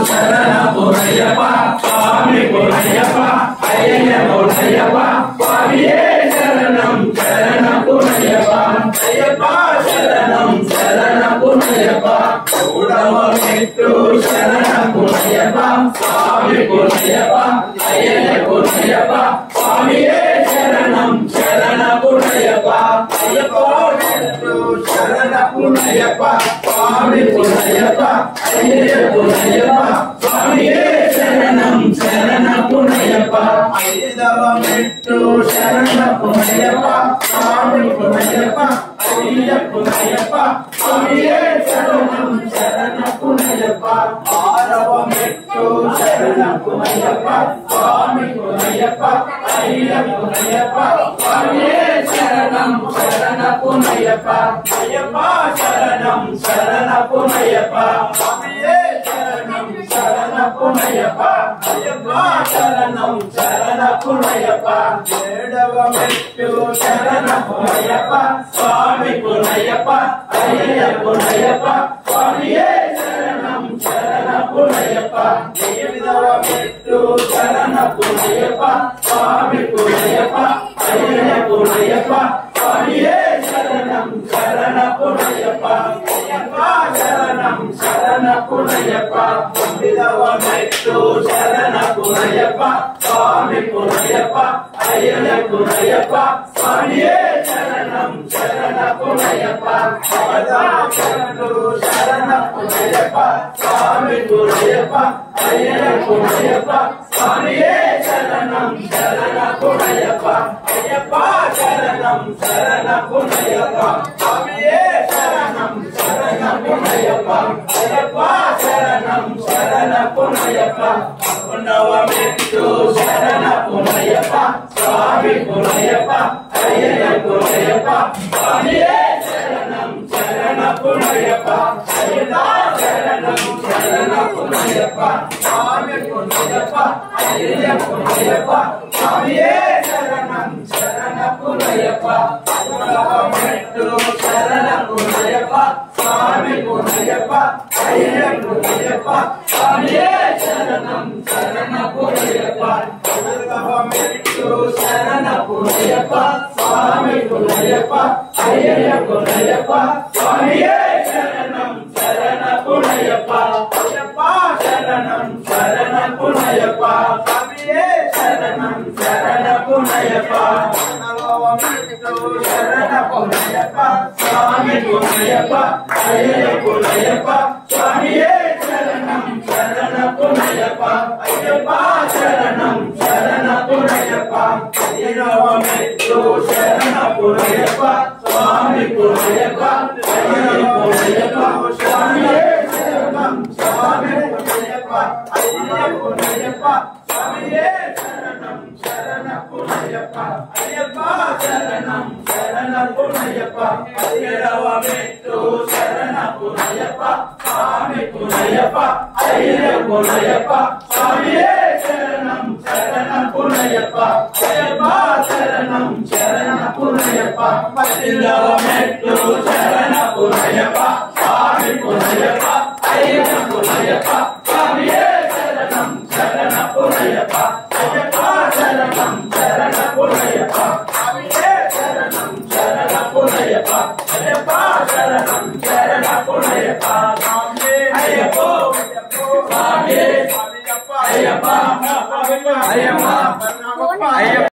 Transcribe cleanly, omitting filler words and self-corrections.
శరణ పురయ్యప్ప స్వామి పురయ్యప్ప అయ్యయ్య పురయ్యప్ప స్వామియే శరణం శరణ పురయ్యప్ప అయ్యప్ప శరణం శరణ పురయ్యప్ప మూడవ మెట్టు శరణ పురయ్యప్ప స్వామి పురయ్యప్ప అయ్యయ్య పురయ్యప్ప స్వామియే శరణం శరణ పురయ్యప్ప అయ్యప్ప శరణ పురయ్యప్ప స్వామి పురయ్యప్ప అయ్యయ్య పురయ్యప్ప స్వామియే శరణం శరణ పురయ్యప్ప ఐదవ మెట్టు శరణ పురయ్యప్ప స్వామి పురయ్యప్ప అయ్యయ్య పురయ్యప్ప స్వామియే శరణం శరణ పురయ్యప్ప ఆరవ మెట్టు శరణ పురయ్యప్ప స్వామి పురయ్యప్ప అయ్యయ్య పురయ్యప్ప స్వామియే శరణం శరణ పురయ్యప్ప అయ్యప్ప శరణం శరణ పురయ్యప్ప స్వామియే శరణం శరణ పురయ్యప్ప అయ్యప్ప శరణం శరణ పురయ్యప్ప ఏడవ మెట్టు శరణ పురయ్యప్ప స్వామి పురయ్యప్ప అయ్యయ్య పురయ్యప్ప స్వామియే శరణం శరణ పురయ్యప్ప ఎనిమిదవ మెట్టు శరణ పురయ్యప్ప స్వామి పురయ్యప్ప అయ్యయ్య పురయ్యప్ప స్వామియే శరణం శరణ పురయ్యప్ప అయ్యప్ప శరణం శరణ పురయ్యప్ప తొమ్మిదవ మెట్టు శరణ పురయ్యప్ప స్వామి పురయ్యప్ప అయ్యయ్య పురయ్యప్ప స్వామియే శరణం శరణ పురయ్యప్ప పదవ మెట్టు శరణ పురయ్యప్ప స్వామి పురయ్యప్ప అయ్యయ్య పురయ్యప్ప స్వామియే శరణం శరణ పురయ్యప్ప అయ్యప్ప శరణం శరణ పురయ్యప్ప స్వామియే శరణం శరణ పురయ్యప్ప అయ్యప్ప శరణం శరణ పురయ్యప్ప పదకొండవ మెట్టు శరణ పురయ్యప్ప స్వామి పురయ్యప్ప అయ్యయ్య పురయ్యప్ప స్వామియే శరణం శరణ పురయ్యప్ప అయ్యప్ప శరణం శరణ పురయ్యప్ప స్వామి పురయ్యప్ప అయ్యయ్య పురయ్యప్ప స్వామియే శరణం శరణ పురయ్యప్ప పదమూడవ మెట్టు శరణ పురయ్యప్ప స్వామి పురయ్యప్ప అయ్యయ్య పురయ్యప్ప స్వామియే శరణం శరణ పురయ్యప్ప పద్నాలుగవ మెట్టు శరణ పురయ్యప్ప స్వామి పురయ్యప్ప అయ్యయ్య పురయ్యప్ప స్వామియే శరణం శరణ పురయ్యప్ప అయ్యప్ప శరణం శరణ పురయ్యప్ప స్వామియే శరణం శరణ పురయ్యప్ప పద్నాలుగవ మెట్టు శరణ పురయ్యప్ప స్వామి పురయ్యప్ప అయ్యయ్య పురయ్యప్ప స్వామియే శరణం శరణ పురయ్యప్ప అయ్యప్ప శరణం శరణ పురయ్యప్ప పదిహేనవ మెట్టు శరణ పురయ్యప్ప స్వామి పురయ్యప్ప అయ్యయ్య పురయ్యప్ప స్వామియే శరణం స్వామి పురయ్యప్ప అయ్యయ్య పురయ్యప్ప స్వామియే శరణం శరణ పురయ్యప్ప అయ్యప్ప శరణం శరణ పురయ్యప్ప పదిహేడవ మెట్టు శరణ పురయ్యప్ప స్వామి పురయ్యప్ప అయ్యయ్య పురయ్యప్ప స్వామియే శరణం శరణ పురయ్యప్ప అయ్యప్ప శరణం శరణ పురయ్యప్ప పద్దెనిమిదవ మెట్టు శరణ పురయ్యప్ప స్వామి పురయ్యప్ప అయ్యయ్య పురయ్యప్ప స్వామియే శరణం శరణ పురయ్యప్ప అయ్యప్ప శరణం శరణ పురయ్యప్ప స్వామియే శరణం శరణ పురయ్యప్ప అయ్యప్ప శరణం శరణ పురయ్యప్ప స్వామియే అయ్యప్ప స్వామియే అయ్యప్ప అయ్యప్ప అయ్యప్ప